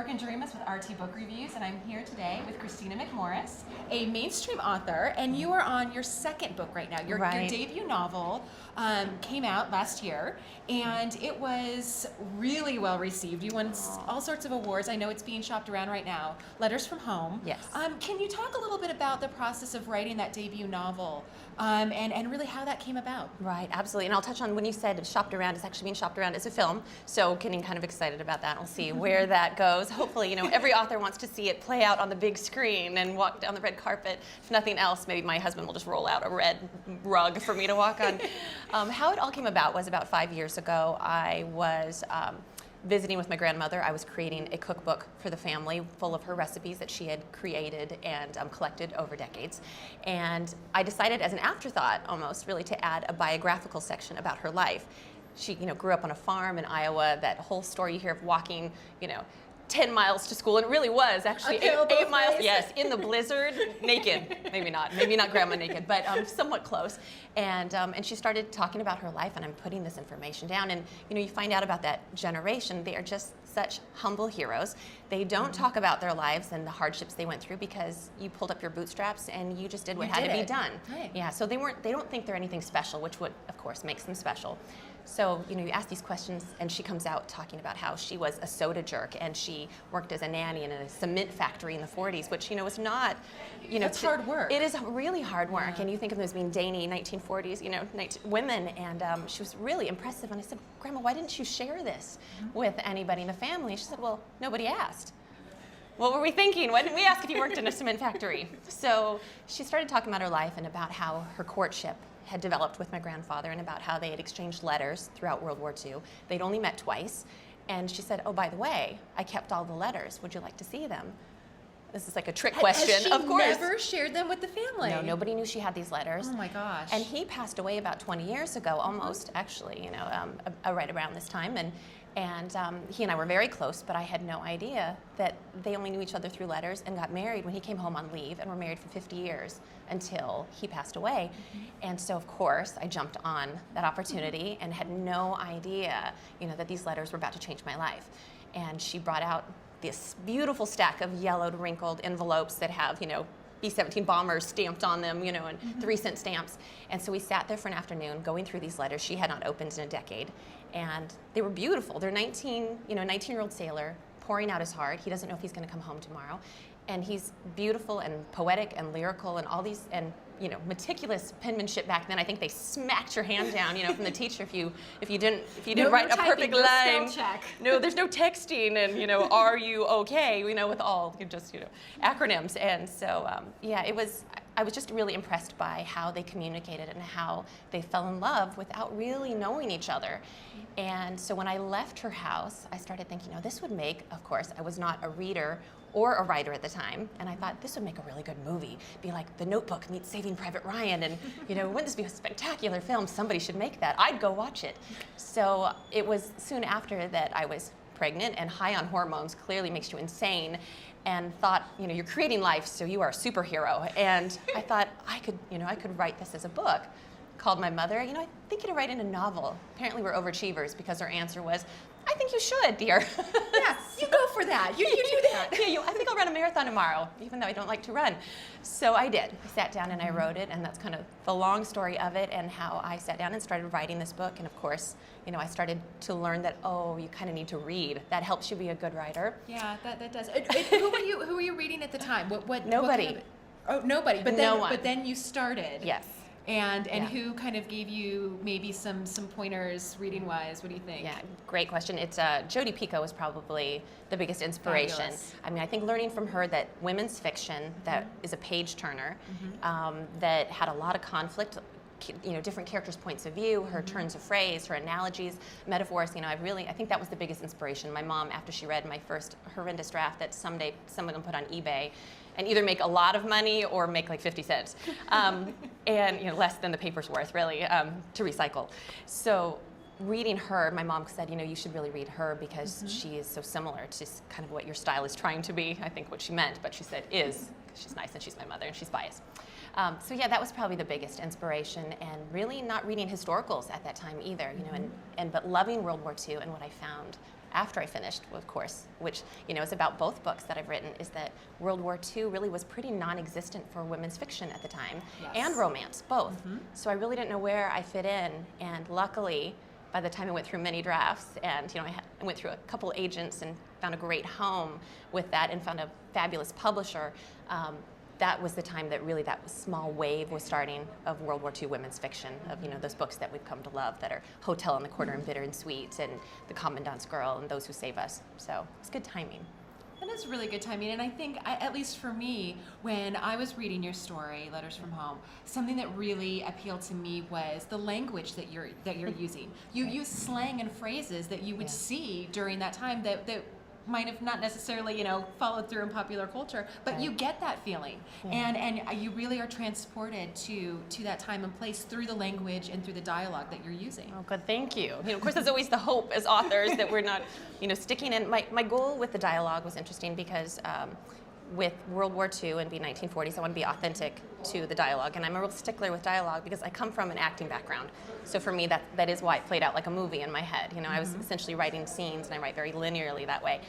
Work and Dream Us with RT Book Reviews, and I'm here today with Kristina McMorris, a mainstream author, and you are on your second book right now. Your debut novel came out last year, and it was really well received. You won all sorts of awards. I know it's being shopped around right now. Letters from Home. Yes. Can you talk a little bit about the process of writing that debut novel, and really how that came about? Right, absolutely. And I'll touch on when you said shopped around, it's actually being shopped around as a film, so getting kind of excited about that. We'll see where that goes. Hopefully, you know, every author wants to see it play out on the big screen and walk down the red carpet. If nothing else, maybe my husband will just roll out a red rug for me to walk on. How it all came about was about 5 years ago. I was visiting with my grandmother. I was creating a cookbook for the family full of her recipes that she had created and collected over decades. And I decided as an afterthought almost really to add a biographical section about her life. She, you know, grew up on a farm in Iowa. That whole story you hear of walking, you know, 10 miles to school, and it really was actually eight miles, yes, in the blizzard, naked, maybe not grandma naked, but somewhat close. And she started talking about her life, and I'm putting this information down, and you know, you find out about that generation. They are just such humble heroes. They don't talk about their lives and the hardships they went through because you pulled up your bootstraps and you just did what had to be done. Right. Yeah, so they don't think they're anything special, which would, of course, makes them special. So, you know, you ask these questions, and she comes out talking about how she was a soda jerk, and she worked as a nanny in a cement factory in the 40s, which, you know, was not, you know... It's hard work. It is really hard work, and you think of them as being dainty 1940s, you know, women, and she was really impressive. And I said, Grandma, why didn't you share this with anybody in the family? She said, well, nobody asked. What were we thinking? Why didn't we ask if you worked in a cement factory? So she started talking about her life and about how her courtship had developed with my grandfather and about how they had exchanged letters throughout World War II. They'd only met twice. And she said, oh, by the way, I kept all the letters. Would you like to see them? This is like a trick question, Has she of course. never shared them with the family? No, nobody knew she had these letters. Oh my gosh. And he passed away about 20 years ago, almost, actually, you know, right around this time. And he and I were very close, but I had no idea that they only knew each other through letters and got married when he came home on leave, and were married for 50 years until he passed away. And so, of course, I jumped on that opportunity and had no idea, you know, that these letters were about to change my life. And she brought out this beautiful stack of yellowed, wrinkled envelopes that have, you know, B-17 bombers stamped on them, you know, and 3-cent stamps. And so we sat there for an afternoon going through these letters she had not opened in a decade. And they were beautiful. They're 19-year-old sailor pouring out his heart. He doesn't know if he's going to come home tomorrow. And he's beautiful and poetic and lyrical and all these, and you know, meticulous penmanship back then. I think they smacked your hand down, you know, from the teacher if you didn't write a perfect line. Spell check. No, there's no texting, and you know, are you okay? You know, with all just, you know, acronyms. And so yeah, I was just really impressed by how they communicated and how they fell in love without really knowing each other. And so when I left her house, I started thinking, oh, this would make, of course, I was not a reader or a writer at the time, and I thought this would make a really good movie. Be like The Notebook meets Saving Private Ryan, and you know, wouldn't this be a spectacular film? Somebody should make that. I'd go watch it. So it was soon after that I was pregnant and high on hormones, clearly makes you insane, and thought, you know, you're creating life, so you are a superhero. And I thought I could write this as a book. Called my mother, you know, I think you'd write in a novel. Apparently we're overachievers because her answer was, I think you should, dear. Yes, you go for that. You do that. Yeah, I think I'll run a marathon tomorrow, even though I don't like to run. So I did. I sat down and I wrote it, and that's kind of the long story of it and how I sat down and started writing this book. And of course, you know, I started to learn that, oh, you kind of need to read. That helps you be a good writer. Yeah, that does. Who were you reading at the time? Nobody. Nobody. But no one. But then you started. Yes. And who kind of gave you maybe some pointers reading wise? What do you think? Yeah, great question. It's Jodi Picoult was probably the biggest inspiration. Fabulous. I mean, I think learning from her that women's fiction that is a page turner, that had a lot of conflict, you know, different characters' points of view, her turns of phrase, her analogies, metaphors. You know, I think that was the biggest inspiration. My mom, after she read my first horrendous draft that someday someone will put on eBay, and either make a lot of money or make like 50 cents, and you know, less than the paper's worth, really, to recycle. So reading her, my mom said, you know, you should really read her because she is so similar to kind of what your style is trying to be. I think what she meant, but she said is, because she's nice and she's my mother and she's biased. So yeah, that was probably the biggest inspiration, and really not reading historicals at that time either, you know, but loving World War II. And what I found after I finished, of course, which, is about both books that I've written, is that World War II really was pretty non-existent for women's fiction at the time, and romance, both. So I really didn't know where I fit in, and luckily, by the time I went through many drafts, and I went through a couple agents and found a great home with that, and found a fabulous publisher. That was the time that really that small wave was starting of World War II women's fiction, of those books that we've come to love, that are Hotel on the Corner and Bitter and Sweet, and The Commandant's Girl, and Those Who Save Us. So it's good timing. That is really good timing, and I think, at least for me, when I was reading your story, Letters from Home, something that really appealed to me was the language that you're using. You use slang and phrases that you would see during that time that might have not necessarily, followed through in popular culture, but you get that feeling, and you really are transported to that time and place through the language and through the dialogue that you're using. Oh, good, thank you. Of course, there's always the hope as authors that we're not, sticking in. My goal with the dialogue was interesting because with World War II and the 1940s, I want to be authentic to the dialogue, and I'm a real stickler with dialogue because I come from an acting background. So for me, that is why it played out like a movie in my head. I was essentially writing scenes, and I write very linearly that way.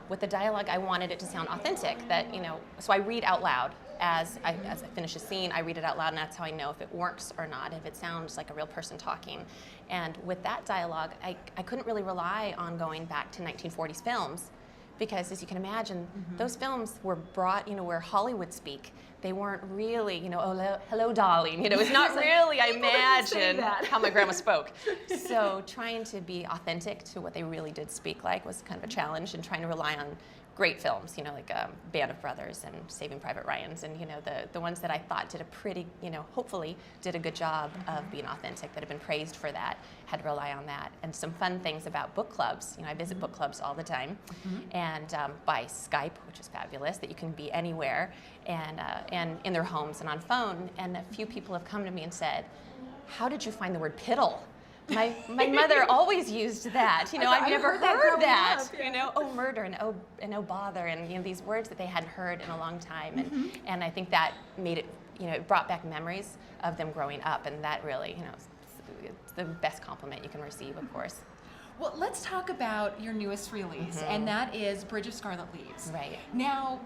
With the dialogue, I wanted it to sound authentic. So I read out loud as I finish a scene. I read it out loud, and that's how I know if it works or not, if it sounds like a real person talking. And with that dialogue, I couldn't really rely on going back to 1940s films, because as you can imagine, those films were brought, where Hollywood speak. They weren't really, oh, hello, darling. It's not really, I imagine, how my grandma spoke. So trying to be authentic to what they really did speak like was kind of a challenge, and trying to rely on great films, like Band of Brothers and Saving Private Ryan's, and the ones that I thought did a pretty, hopefully did a good job of being authentic, that have been praised for that, had to rely on that. And some fun things about book clubs, I visit book clubs all the time, and by Skype, which is fabulous, that you can be anywhere, and in their homes and on phone. And a few people have come to me and said, "How did you find the word piddle?" My mother always used that. I've never heard that. Oh, murder, and oh bother, and these words that they hadn't heard in a long time. And I think that made it, it brought back memories of them growing up, and that really, it's the best compliment you can receive, of course. Well, let's talk about your newest release, and that is Bridge of Scarlet Leaves. Right. Now,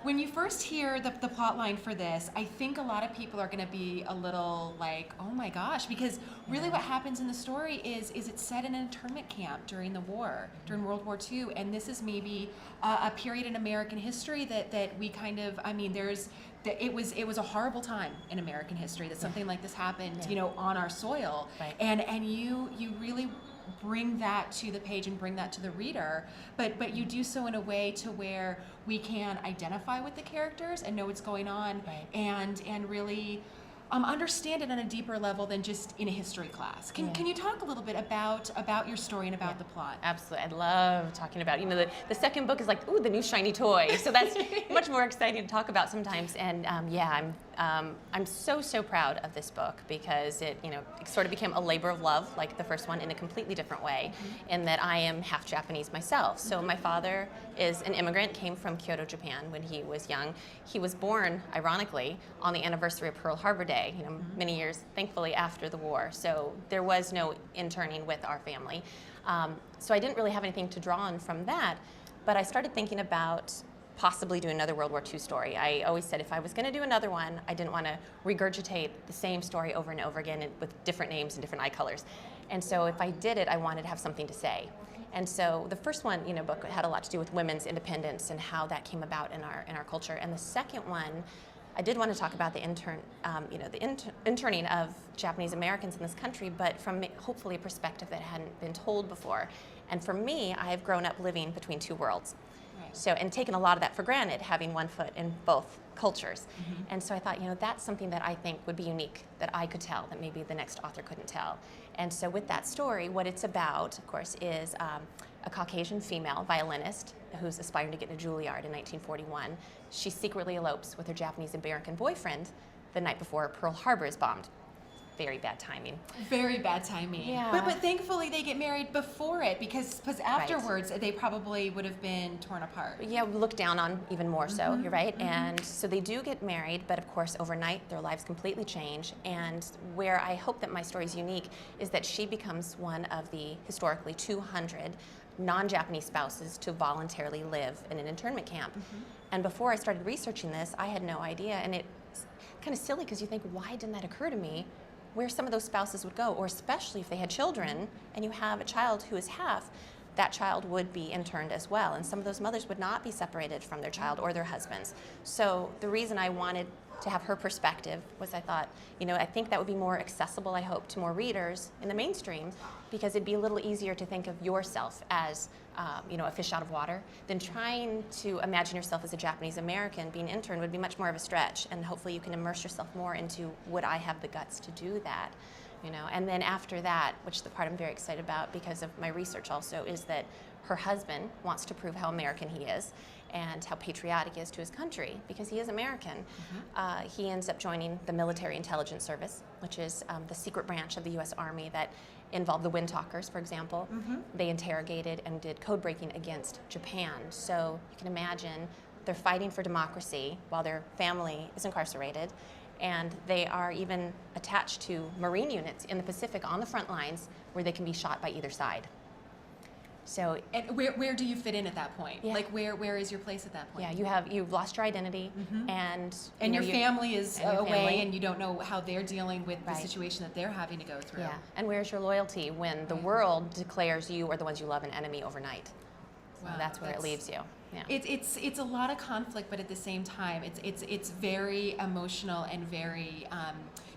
when you first hear the plot line for this, I think a lot of people are going to be a little like, oh my gosh, because really what happens in the story is it's set in an internment camp during the war, during World War II, and this is maybe a period in American history that we kind of, it was a horrible time in American history that something like this happened, on our soil, and you really bring that to the page and bring that to the reader, but you do so in a way to where we can identify with the characters and know what's going on, and really understand it on a deeper level than just in a history class. Can you talk a little bit about your story and about the plot? Absolutely. I love talking about, the second book is like, ooh, the new shiny toy. So that's much more exciting to talk about sometimes. And I'm so proud of this book, because it sort of became a labor of love, like the first one, in a completely different way, in that I am half Japanese myself. So my father is an immigrant, came from Kyoto, Japan when he was young. He was born, ironically, on the anniversary of Pearl Harbor Day, many years, thankfully, after the war. So there was no interning with our family. So I didn't really have anything to draw on from that, but I started thinking about possibly do another World War II story. I always said if I was going to do another one, I didn't want to regurgitate the same story over and over again with different names and different eye colors. And so if I did it, I wanted to have something to say. And so the first one, book had a lot to do with women's independence and how that came about in our culture. And the second one, I did want to talk about the interning of Japanese Americans in this country, but from hopefully a perspective that hadn't been told before. And for me, I've grown up living between two worlds. So, and taken a lot of that for granted, having one foot in both cultures. And so I thought, that's something that I think would be unique, that I could tell, that maybe the next author couldn't tell. And so with that story, what it's about, of course, is a Caucasian female violinist who's aspiring to get into Juilliard in 1941. She secretly elopes with her Japanese American boyfriend the night before Pearl Harbor is bombed. Very bad timing. Very bad timing. Yeah. But thankfully they get married before it, because afterwards they probably would have been torn apart. Yeah, looked down on even more so, you're right. And so they do get married, but of course overnight their lives completely change. And where I hope that my story is unique is that she becomes one of the historically 200 non-Japanese spouses to voluntarily live in an internment camp. And before I started researching this, I had no idea, and it's kind of silly because you think, why didn't that occur to me, where some of those spouses would go, or especially if they had children and you have a child who is half, that child would be interned as well, and some of those mothers would not be separated from their child or their husbands. So the reason I wanted to have her perspective was I thought, I think that would be more accessible, I hope, to more readers in the mainstream, because it'd be a little easier to think of yourself as a fish out of water than trying to imagine yourself as a Japanese American being interned would be much more of a stretch, and hopefully you can immerse yourself more into, would I have the guts to do that? And then after that, which the part I'm very excited about because of my research also, is that her husband wants to prove how American he is and how patriotic he is to his country, because he is American. He ends up joining the Military Intelligence Service, which is the secret branch of the U.S. Army that involved the Windtalkers, for example. They interrogated and did code breaking against Japan. So you can imagine they're fighting for democracy while their family is incarcerated. And they are even attached to Marine units in the Pacific on the front lines where they can be shot by either side. So, and where do you fit in at that point? Yeah. Like where is your place at that point? Yeah, you've lost your identity, and your family is away, family. and you don't know how they're dealing with the Right. situation that they're having to go through. Yeah, and where's your loyalty when the world declares you or the ones you love an enemy overnight? So Wow, that's where it leaves you. Yeah. It's a lot of conflict, but at the same time, it's very emotional and very.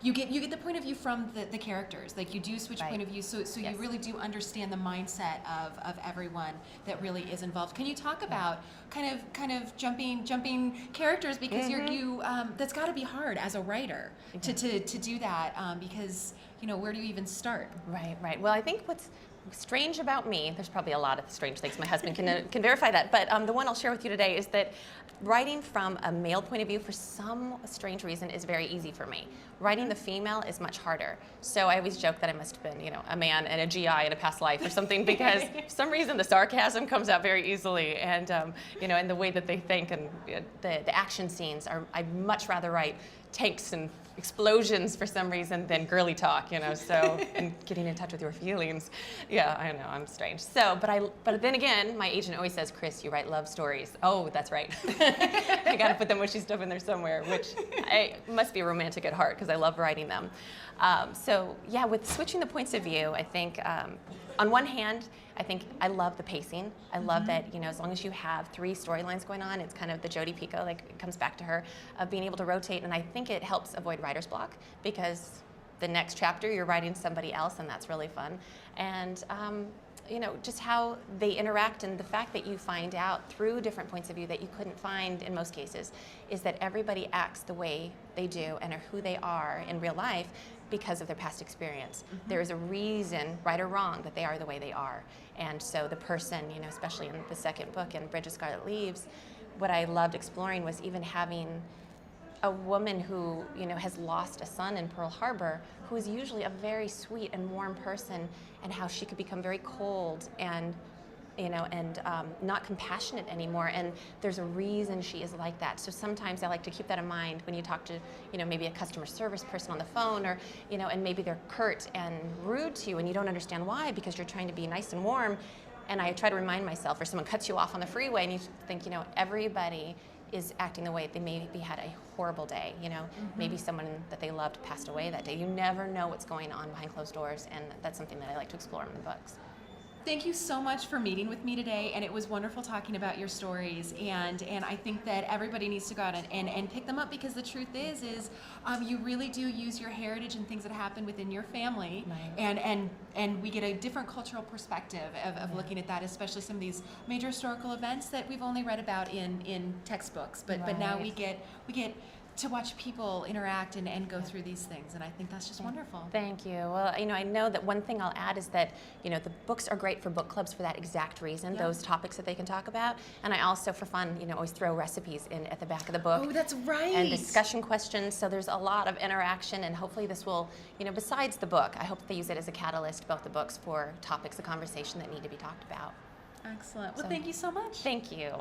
You get the point of view from the characters. Like you do switch Right. point of view, so Yes. you really do understand the mindset of everyone that really is involved. Can you talk about kind of jumping characters, because you that's got to be hard as a writer to do that, because where do you even start? Right. Well, I think what's strange about me, there's probably a lot of strange things, my husband can verify that, but the one I'll share with you today is that writing from a male point of view for some strange reason is very easy for me. Writing the female is much harder. So I always joke that I must have been, a man and a GI in a past life or something, because for some reason the sarcasm comes out very easily, and and the way that they think, and the action scenes I'd much rather write tanks and explosions for some reason than girly talk, so, and getting in touch with your feelings. Yeah, I know, I'm strange. So, but then again, my agent always says, Chris, you write love stories. Oh, that's right. I gotta put the mushy stuff in there somewhere, which I must be romantic at heart because I love writing them. So yeah, with switching the points of view, I think, on one hand, I think I love the pacing. I love that, as long as you have 3 storylines going on, it's kind of the Jodi Picoult, like it comes back to her, of being able to rotate, and I think it helps avoid writer's block, because the next chapter you're writing somebody else, and that's really fun. And just how they interact, and the fact that you find out through different points of view that you couldn't find in most cases, is that everybody acts the way they do and who they are in real life because of their past experience. There is a reason, right or wrong, that they are the way they are. And so the person, especially in the second book, in Bridge of Scarlet Leaves, what I loved exploring was even having a woman who, has lost a son in Pearl Harbor, who is usually a very sweet and warm person, and how she could become very cold and not compassionate anymore. And there's a reason she is like that. So sometimes I like to keep that in mind when you talk to, maybe a customer service person on the phone, or, and maybe they're curt and rude to you and you don't understand why, because you're trying to be nice and warm. And I try to remind myself, or someone cuts you off on the freeway and you think, everybody is acting the way they maybe had a horrible day, maybe someone that they loved passed away that day. You never know what's going on behind closed doors, and that's something that I like to explore in the books. Thank you so much for meeting with me today, and it was wonderful talking about your stories, and I think that everybody needs to go out and pick them up, because the truth is you really do use your heritage and things that happen within your family, Right. and we get a different cultural perspective of looking at that, especially some of these major historical events that we've only read about in textbooks, but now we get to watch people interact and go through these things, and I think that's just wonderful. Thank you. Well, I know that one thing I'll add is that, the books are great for book clubs for that exact reason, those topics that they can talk about. And I also, for fun, always throw recipes in at the back of the book. Oh, that's right. And discussion questions, so there's a lot of interaction, and hopefully this will, besides the book, I hope they use it as a catalyst, both the books, for topics of conversation that need to be talked about. Excellent. Well, So, thank you so much. Thank you.